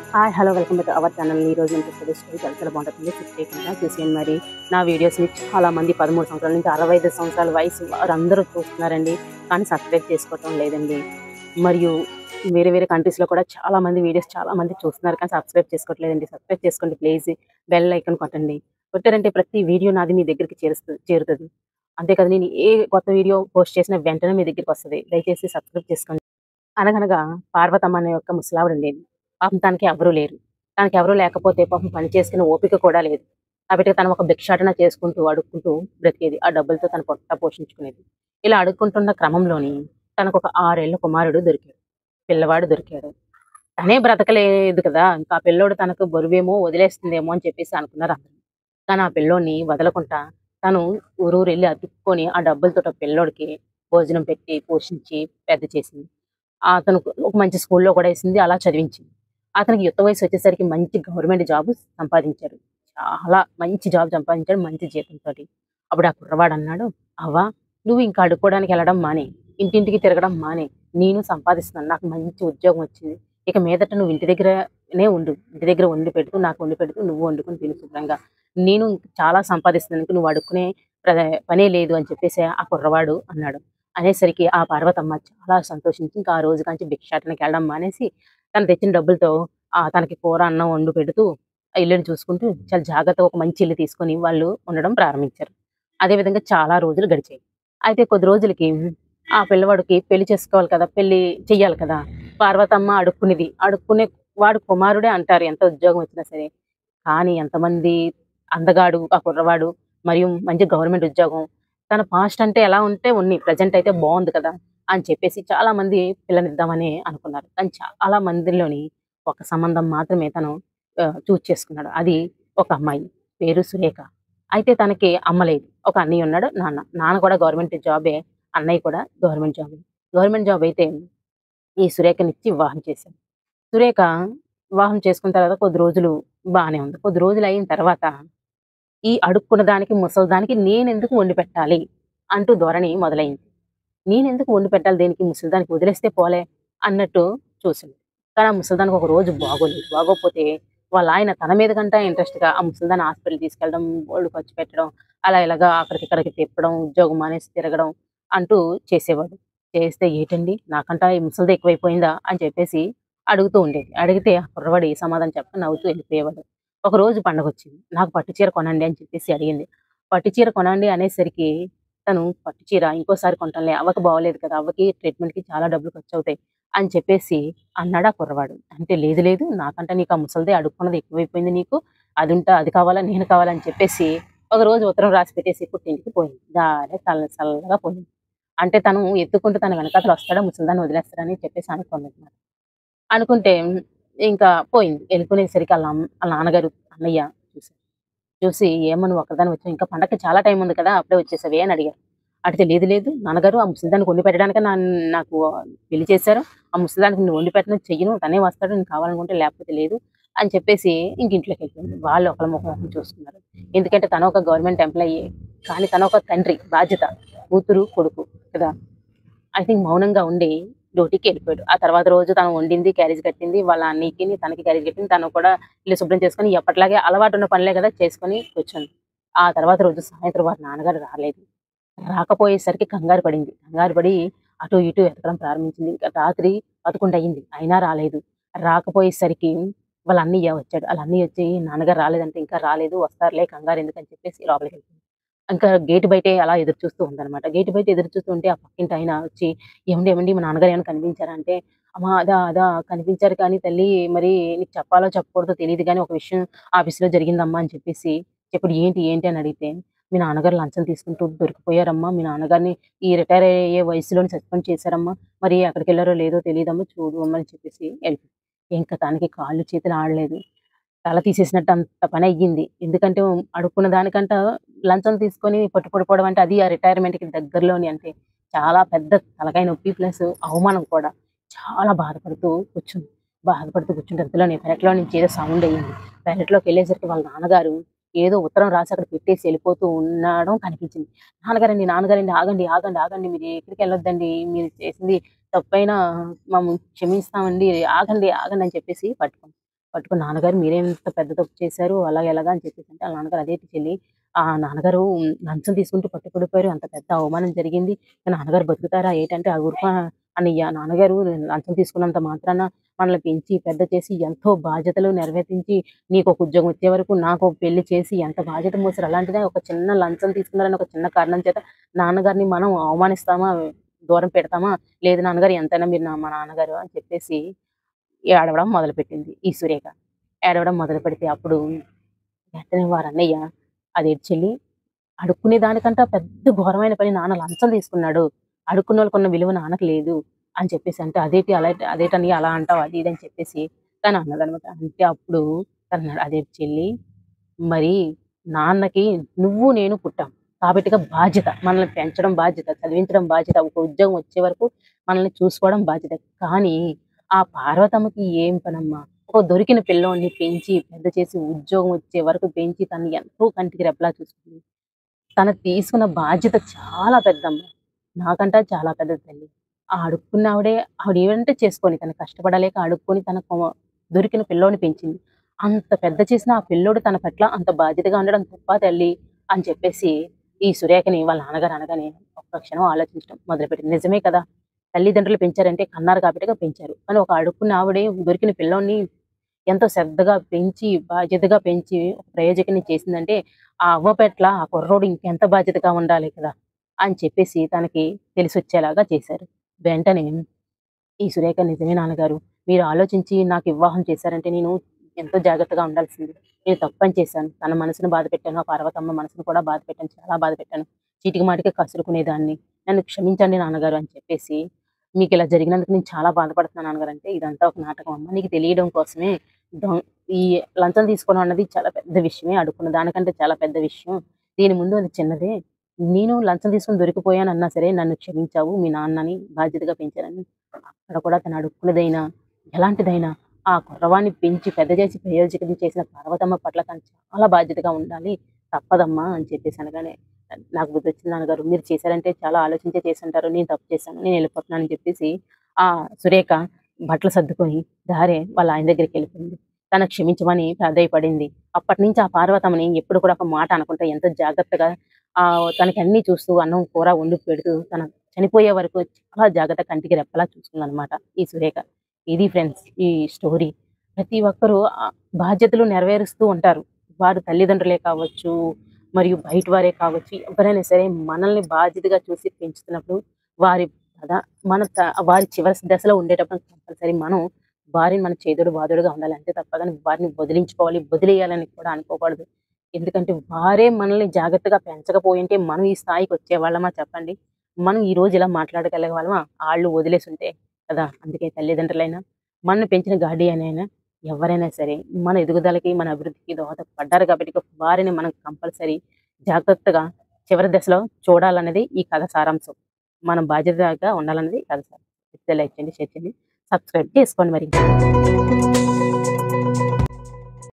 Hi hello welcome back to our channel. ఈ రోజు నేను చెప్పే స్టోరీ చాలా బాగుంటుంది. చేయకుండా చూసేయండి. మరి నా వీడియోస్ని చాలా మంది 13 సంవత్సరాల నుంచి 65 సంవత్సరాల వయసు వారందరూ చూస్తున్నారండి, కానీ సబ్స్క్రైబ్ చేసుకోవటం లేదండి. మరియు వేరే వేరే కంట్రీస్లో కూడా చాలా మంది వీడియోస్ చాలా మంది చూస్తున్నారు, కానీ సబ్స్క్రైబ్ చేసుకోవట్లేదండి. సబ్స్క్రైబ్ చేసుకోండి ప్లీజ్. బెల్ ఐకాన్ కొట్టండి. కొట్టారంటే ప్రతి వీడియో నాది మీ దగ్గరికి చేరుతుంది. అంతే కదా, నేను ఏ కొత్త వీడియో పోస్ట్ చేసిన వెంటనే మీ దగ్గరికి వస్తుంది. దయచేసి సబ్స్క్రైబ్ చేసుకోండి. అనగనగా పార్వతమ్మ అనే ఒక ముసలావిడుండేది. పాపం తనకి ఎవరూ లేరు. తనకెవరూ లేకపోతే పాపం పని చేసుకునే ఓపిక కూడా లేదు. కాబట్టి తను ఒక భిక్షాటన చేసుకుంటూ, అడుక్కుంటూ బ్రతికేది. ఆ డబ్బులతో తన పొట్ట పోషించుకునేది. ఇలా అడుక్కుంటున్న క్రమంలోని తనకొక 6 ఏళ్ల కుమారుడు దొరికాడు. పిల్లవాడు దొరికాడు. తనే బ్రతకలేదు కదా! ఇంకా ఆ పిల్లోడు తనకు బరువేమో వదిలేస్తుందేమో అని చెప్పేసి అనుకున్నారు అందరూ. కానీ ఆ పిల్లోడిని వదలకుండా తను ఊరూరెళ్ళి అతుక్కొని ఆ డబ్బులతోటి ఆ పిల్లోడికి భోజనం పెట్టి, పోషించి పెద్ద చేసింది. అతనుకు ఒక మంచి స్కూల్‌లో కూడా ఏసింది. అలా చదివించింది. అతనికి యుక్త వయసు వచ్చేసరికి మంచి గవర్నమెంట్ జాబ్ సంపాదించాడు. చాలా మంచి జాబ్ సంపాదించాడు, మంచి జీతంతోటి. అప్పుడు ఆ కుర్రవాడన్నాడు, "అవ్వ, నువ్వు ఇంకా అడుక్కోవడానికి ఎళ్ళడం మానేయి. ఇంటింటికి తిరగడం మానేయి. నేను సంపాదిస్తున్నాను. నాకు మంచి ఉద్యోగం వచ్చింది. ఇక మీదట నువ్వు ఇంటి దగ్గరనే ఉండు. ఇంటి దగ్గర వండి పెడుతూ, నాకు వండి పెడుతూ, నువ్వు వండుకొని తిను శుభ్రంగా. నేను చాలా సంపాదిస్తున్నాను. ఇంక నువ్వు అడుక్కునే పనే లేదు" అని చెప్పేసి ఆ కుర్రవాడు అన్నాడు. అనేసరికి ఆ పార్వతమ్మ చాలా సంతోషించి ఇంకా ఆ రోజు కాంచి భిక్షాటనకెళ్ళడం మానేసి, తను తెచ్చిన డబ్బులతో తనకి కూర, అన్నం వండి పెడుతూ, ఆ ఇల్లుని చూసుకుంటూ చాలా జాగ్రత్తగా ఒక మంచి ఇల్లు తీసుకొని వాళ్ళు ఉండడం ప్రారంభించారు. అదే విధంగా చాలా రోజులు గడిచాయి. అయితే కొద్ది రోజులకి ఆ పిల్లవాడికి పెళ్లి చేసుకోవాలి కదా! పెళ్లి చెయ్యాలి కదా! పార్వతమ్మ అడుక్కునేది. అడుక్కునే వాడు కుమారుడే అంటారు ఎంత ఉద్యోగం వచ్చినా సరే. కానీ ఎంతమంది అందగాడు ఆ కుర్రవాడు, మరియు మంచి గవర్నమెంట్ ఉద్యోగం. తన పాస్ట్ అంటే ఎలా ఉంటే ఉన్ని. ప్రెజెంట్ అయితే బావుంది కదా! అని చెప్పేసి చాలామంది పిల్లనిద్దామని అనుకున్నారు. కానీ చాలా మందిలోని ఒక సంబంధం మాత్రమే తను చూజ్ చేసుకున్నాడు. అది ఒక అమ్మాయి. పేరు సురేఖ. అయితే తనకి అమ్మ లేదు. ఒక అన్నయ్య ఉన్నాడు, నాన్న. నాన్న కూడా గవర్నమెంట్ జాబే. అన్నయ్య కూడా గవర్నమెంట్ జాబే. గవర్నమెంట్ జాబ్ అయితే ఈ సురేఖనిచ్చి వివాహం చేశారు. సురేఖ వివాహం చేసుకున్న తర్వాత కొద్ది రోజులు బానే ఉంది. కొద్ది రోజులయిన తర్వాత ఈ అడుక్కున్న దానికి, ముసలిదానికి నేనెందుకు వండి పెట్టాలి అంటూ ధోరణి మొదలైంది. నేనెందుకు వండి పెట్టాలి దేనికి, ముసలిదానికి వదిలేస్తే పోలే అన్నట్టు చూసింది. కానీ ఆ ముసలిదానికి ఒక రోజు బాగోలేదు. బాగోకపోతే వాళ్ళ ఆయన తన మీద కంటే ఇంట్రెస్ట్‌గా ఆ ముసలిదాన్ని హాస్పిటల్‌కి తీసుకెళ్ళడం, బోలెడు ఖర్చు పెట్టడం, అలా ఇలాగా అక్కడికి ఇక్కడికి తిప్పడం, ఉద్యోగం మానేసి తిరగడం అంటూ చేసేవాడు. చేస్తే "ఏటండి నాకంటా ఈ ముసలిదే ఎక్కువైపోయిందా?" అని చెప్పేసి అడుగుతూ ఉండేది. అడిగితే ఆ కుర్రవాడు ఏ సమాధానం చెప్పక నవ్వుతూ వెళ్ళిపోయేవాడు. ఒకరోజు పండగొచ్చింది. నాకు పట్టు చీర కొనండి అని చెప్పేసి అడిగింది. పట్టు చీర కొనండి అనేసరికి తను పట్టు చీర ఇంకోసారి కొంటానులే, అవ్వకి బాగోలేదు కదా! అవ్వకి ట్రీట్‌మెంట్‌కి చాలా డబ్బులు ఖర్చవుతాయి అని చెప్పేసి అన్నాడు ఆ కుర్రవాడు. అంటే లేదు లేదు, నాకంటే నీకు ఆ ముసలిదే అడుక్కున్నది ఎక్కువైపోయింది నీకు. అది కావాలా, నేను కావాలా అని చెప్పేసి ఒకరోజు ఉత్తరం రాసి పెట్టేసి పుట్టింటికి పోయింది. చల్లగా పోయింది. అంటే తను ఎత్తుకుంటూ తన వెనకాతల వస్తాడా, ముసలిదాన్ని వదిలేస్తాడని చెప్పేసి అనుకుందనమాట. అనుకుంటే ఇంకా పోయింది. ఎళ్ళిపోనేసరికి ఆళ్ళ నాన్నగారు, అన్నయ్య చూసారు. చూసి "ఏమ్మా నువ్వు ఒక్కదానివే వచ్చావు. ఇంకా పండగకి చాలా టైం ఉంది కదా! అప్పుడే వచ్చేసావే" అని అడిగారు. అడిగితే "లేదు లేదు నాన్నగారు, ఆ ముసలిదానికి వండి పెట్టడానికే నాకు పెళ్లి చేశారు. ఆ ముసలిదానికి నేను వండి పెట్టను, చెయ్యను. తనే వస్తాడు నేను కావాలనుకుంటే, లేకపోతే లేదు" అని చెప్పేసి ఇంక ఇంట్లోకెళ్ళిపోయింది. వాళ్ళు ఒకళ్ళ మొహం ఒకళ్ళు చూసుకున్నారు. ఎందుకంటే తను ఒక గవర్నమెంట్ ఎంప్లాయీయే. కానీ తనొక తండ్రి బాధ్యత. కూతురు, కొడుకు కదా! ఐ థింక్ మౌనంగా ఉండి డ్యూటీకెళ్ళిపోయాడు. ఆ తర్వాత రోజు తను వండింది, క్యారేజ్ కట్టింది. వాళ్ళ అన్నయ్యకిని, తనకి క్యారేజ్ కట్టింది. తను కూడా ఇల్లు శుభ్రం చేసుకొని ఎప్పటిలాగే అలవాటున్న పనులే కదా చేసుకొని కూర్చుంది. ఆ తర్వాత రోజు సాయంత్రం వారి నాన్నగారు రాలేదు. రాకపోయేసరికి కంగారు పడింది. కంగారు పడి అటు ఇటు వెతకడం ప్రారంభించింది. ఇంకా రాత్రి 11 అయింది. అయినా రాలేదు. రాకపోయేసరికి వాళ్ళ అన్నయ్య వచ్చాడు. ఆళ్ళ అన్నయ్య వచ్చి "నాన్నగారు రాలేదంటే" "ఇంకా రాలేదు. వస్తారులే కంగారెందుకని" చెప్పేసి లోపలికెళ్ళిపోయింది. ఇంకా గేట్ బయటే అలా ఎదురు చూస్తూ ఉందనమాట. గేట్ బయట ఎదురు చూస్తూ ఉంటే ఆ పక్కింటాయన వచ్చి "ఏవండీ మా నాన్నగారు ఏమైనా కనిపించారా?" అంటే "అమ్మా అదా కనిపించారు కానీ తల్లి, మరి నీకు చెప్పాలో చెప్పకూడదో తెలీదు గానీ ఒక విషయం ఆఫీస్‌లో జరిగిందమ్మా" అని చెప్పేసి చెప్పాడు. ఏంటి అని అడిగితే "మీ నాన్నగారు లంచం తీసుకుంటూ దొరికిపోయారమ్మా. మీ నాన్నగారిని ఈ రిటైర్ అయ్యే వయసులోనే సస్పెండ్ చేశారమ్మా. మరి ఎక్కడికెళ్లారో లేదో తెలీదమ్మా, చూడు అమ్మా" అని చెప్పేసి వెళ్ళిపోయింది. ఇంక తనకి కాళ్ళు చేతులు ఆడలేదు. తల తీసేసినట్టు అంత పనయ్యింది. ఎందుకంటే అడుక్కున్న దానికంట లంచం తీసుకొని పట్టుపడిపోవడం అంటే అది ఆ రిటైర్మెంట్‌కి దగ్గరలోని అంటే చాలా పెద్ద తలకాయ నొప్పి ప్లస్ అవమానం కూడా. చాలా బాధపడుతూ కూర్చుంటే అంతలోనే పెరట్లో నుంచి ఏదో సౌండ్ అయ్యింది. పెరట్లోకెళ్ళేసరికి వాళ్ళ నాన్నగారు ఏదో ఉత్తరం రాసి అక్కడ పెట్టేసి వెళ్ళిపోతూ ఉండడం కనిపించింది. నాన్నగారండి ఆగండి. మీరు ఎక్కడికెళ్ళొద్దండి. మీరు చేసింది తప్పైనా క్షమిస్తామండి. ఆగండి" అని చెప్పేసి పట్టుకుంది. పట్టుకొని నాన్నగారు మీరేంత పెద్ద తప్పు చేశారు అలాగ ఎలాగా అని చెప్పేసంటే, ఆళ్ళ నాన్నగారు అదేంటి చెల్లి నాన్నగారు లంచం తీసుకుంటూ పట్టుబడిపోయారు. అంత పెద్ద అవమానం జరిగింది. నాన్నగారు బతుకుతారా ఏటంటే, "ఆ ఊరుకో అన్నయ్య నాన్నగారు లంచం తీసుకున్నంత మాత్రాన మనల్ని పెంచి పెద్ద చేసి ఎంతో బాధ్యతలు నెరవేర్తించి నీకొక ఉద్యోగం వచ్చే వరకు నాకొక పెళ్లి చేసి ఎంత బాధ్యత మోసారు. అలాంటిది ఒక చిన్న లంచం తీసుకున్నారని ఒక చిన్న కారణం చేత నాన్నగారిని మనం అవమానిస్తామా? దూరం పెడతామా? లేదు నాన్నగారు ఎంతైనా మీరు మా నాన్నగారు" అని చెప్పేసి ఏడవడం మొదలుపెట్టింది ఈ సురేఖ. ఏడవడం మొదలుపెడితే అప్పుడు వెంటనే వారన్నయ్య, "అదేంటి చెల్లి అడుక్కునే దానికంటా పెద్ద ఘోరమైన పని నాన్న లంచం తీసుకున్నాడు. అడుక్కున్నోళ్ళకున్న విలువ నాన్నకి లేదు" అని చెప్పేసి అంటే, "అదేంటి అలా అదేంటన్నయ్య అలా అంటావు?" అది ఇది అని చెప్పేసి తను అన్నదనమాట. అంటే అప్పుడు తనన్నాడు, "అదేంటి చెల్లి మరి నాన్నకి నువ్వు నేను పుట్టాం. కాబట్టిగా బాధ్యత. మనల్ని పెంచడం బాధ్యత, చదివించడం బాధ్యత, ఒక ఉద్యోగం వచ్చే వరకు మనల్ని చూసుకోవడం బాధ్యత. కానీ ఆ పార్వతమ్మకి ఏం పనమ్మా? ఒక దొరికిన పిల్లోడిని పెంచి, పెద్ద చేసి, ఉద్యోగం వచ్చే వరకు పెంచి తనని ఎంతో కంటికి రెప్పలా చూసుకుంది. తను తీసుకున్న బాధ్యత చాలా పెద్దమ్మ. నాకంటా చాలా పెద్దది తల్లి. ఆ అడుక్కున్నావిడే ఆవిడేమంటే చేసుకొని, తను కష్టపడలేక అడుక్కొని తన దొరికిన పిల్లోడిని పెంచింది. అంత పెద్ద చేసిన ఆ పిల్లోడు తన పట్ల అంత బాధ్యతగా ఉండడం తప్పా తల్లి అని చెప్పేసి, ఈ సురేఖని వాళ్ళ నాన్నగారు అనగానే ఒక్క క్షణం ఆలోచించడం మొదలుపెట్టింది. నిజమే కదా! తల్లిదండ్రులు పెంచారంటే కన్నారు కాబట్టిగా పెంచారు. కానీ ఒక అడుక్కున్న ఆవిడే దొరికిన పిల్లోడిని ఎంతో శ్రద్ధగా పెంచి, బాధ్యతగా పెంచి ఒక ప్రయోజకుడిని చేసిందంటే, ఆ అవ్వ పట్ల ఆ కుర్రోడు ఇంకెంత బాధ్యతగా ఉండాలి కదా! అని చెప్పేసి తనకి తెలిసొచ్చేలాగా చేశారు. వెంటనే ఈ సురేఖ నిజమే నాన్నగారు. మీరు ఆలోచించి నాకు వివాహం చేశారంటే నేను ఎంతో జాగ్రత్తగా ఉండాల్సింది. నేను తప్పని చేశాను. తన మనసును బాధపెట్టాను. ఆ పార్వతమ్మ మనసును కూడా బాధపెట్టాను. చాలా బాధపెట్టాను. చీటికి మాటికి కసురుకునేదాన్ని. నన్ను క్షమించండి నాన్నగారు అని చెప్పేసి, మీకిలా జరిగినందుకు నేను చాలా బాధపడుతున్నాను నాన్నగారు అంటే, ఇదంతా ఒక నాటకం అమ్మ. నీకు తెలియడం కోసమే దొ ఈ లంచం తీసుకోవడం అన్నది చాలా పెద్ద విషయమే. అడుక్కున్న దానికంటే చాలా పెద్ద విషయం. దీని ముందు అది చిన్నదే. నేను లంచం తీసుకొని దొరికిపోయానన్నా సరే నన్ను క్షమించావు. మీ నాన్నని బాధ్యతగా పెంచానని. అక్కడ కూడా తను అడుక్కున్నదైనా, ఎలాంటిదైనా ఆ కుర్రవాడిని పెంచి పెద్ద చేసి ప్రయోజకుడిని చేసిన పార్వతమ్మ పట్ల తను చాలా బాధ్యతగా ఉండాలి. తప్పదమ్మా అని చెప్పేసి అనగానే, నాకు బుద్ధొచ్చింది నాన్నగారు. మీరు చేశారంటే చాలా ఆలోచించే చేసుంటారు. నేను తప్పు చేశాను. నేనెళ్ళిపోతున్నాను అని చెప్పేసి ఆ సురేఖ బట్టలు సర్దుకొని దారే వాళ్ళ ఆయన దగ్గరికెళ్ళిపోయింది. తను క్షమించమని ప్రాధేయపడింది. అప్పటినుంచి ఆ పార్వతమ్మని ఎప్పుడు కూడా ఒక మాట అనకుండా ఎంతో జాగ్రత్తగా తనకి అన్నీ చూస్తూ అన్నం, కూర వండి పెడుతూ తన చనిపోయే వరకు చాలా జాగ్రత్తగా కంటికి రెప్పలా చూసుకుందనమాట ఈ సురేఖ. ఇది ఫ్రెండ్స్ ఈ స్టోరీ. ప్రతి ఒక్కరూ బాధ్యతలు నెరవేరుస్తూ ఉంటారు. వారు తల్లిదండ్రులే కావచ్చు, మరియు బయట వారే కావచ్చు, ఎవరైనా సరే మనల్ని బాధ్యతగా చూసి పెంచుతున్నప్పుడు వారి కదా మన వారి చివరి దశలో ఉండేటప్పుడు కంపల్సరీ మనం వారిని మన చేదోడు వాదోడుగా ఉండాలి. అంతే తప్ప గాని వారిని వదిలించుకోవాలి, వదిలేయాలని కూడా అనుకోకూడదు. ఎందుకంటే వారే మనల్ని జాగ్రత్తగా పెంచకపోయుంటే మనం ఈ స్థాయికి వచ్చేవాళ్ళమా చెప్పండి? మనం ఈరోజు ఇలా మాట్లాడగలిగేవాళ్ళమా? ఆళ్ళు వదిలేసుంటే కదా! అందుకే తల్లిదండ్రులైనా, మనల్ని పెంచిన గార్డియన్ అయినా ఎవరైనా సరే మన ఎదుగుదలకి, మన అభివృద్ధికి దోహదపడ్డారు కాబట్టి వారిని మనం కంపల్సరీ జాగ్రత్తగా చివరి దశలో చూడాలన్నది ఈ కథ సారాంశం. మనం బాధ్యతగా ఉండాలన్నది ఈ కథ సారాంశం. నచ్చితే లైక్ చేయండి, షేర్ చేయండి, సబ్స్క్రైబ్ చేసుకోండి మరి.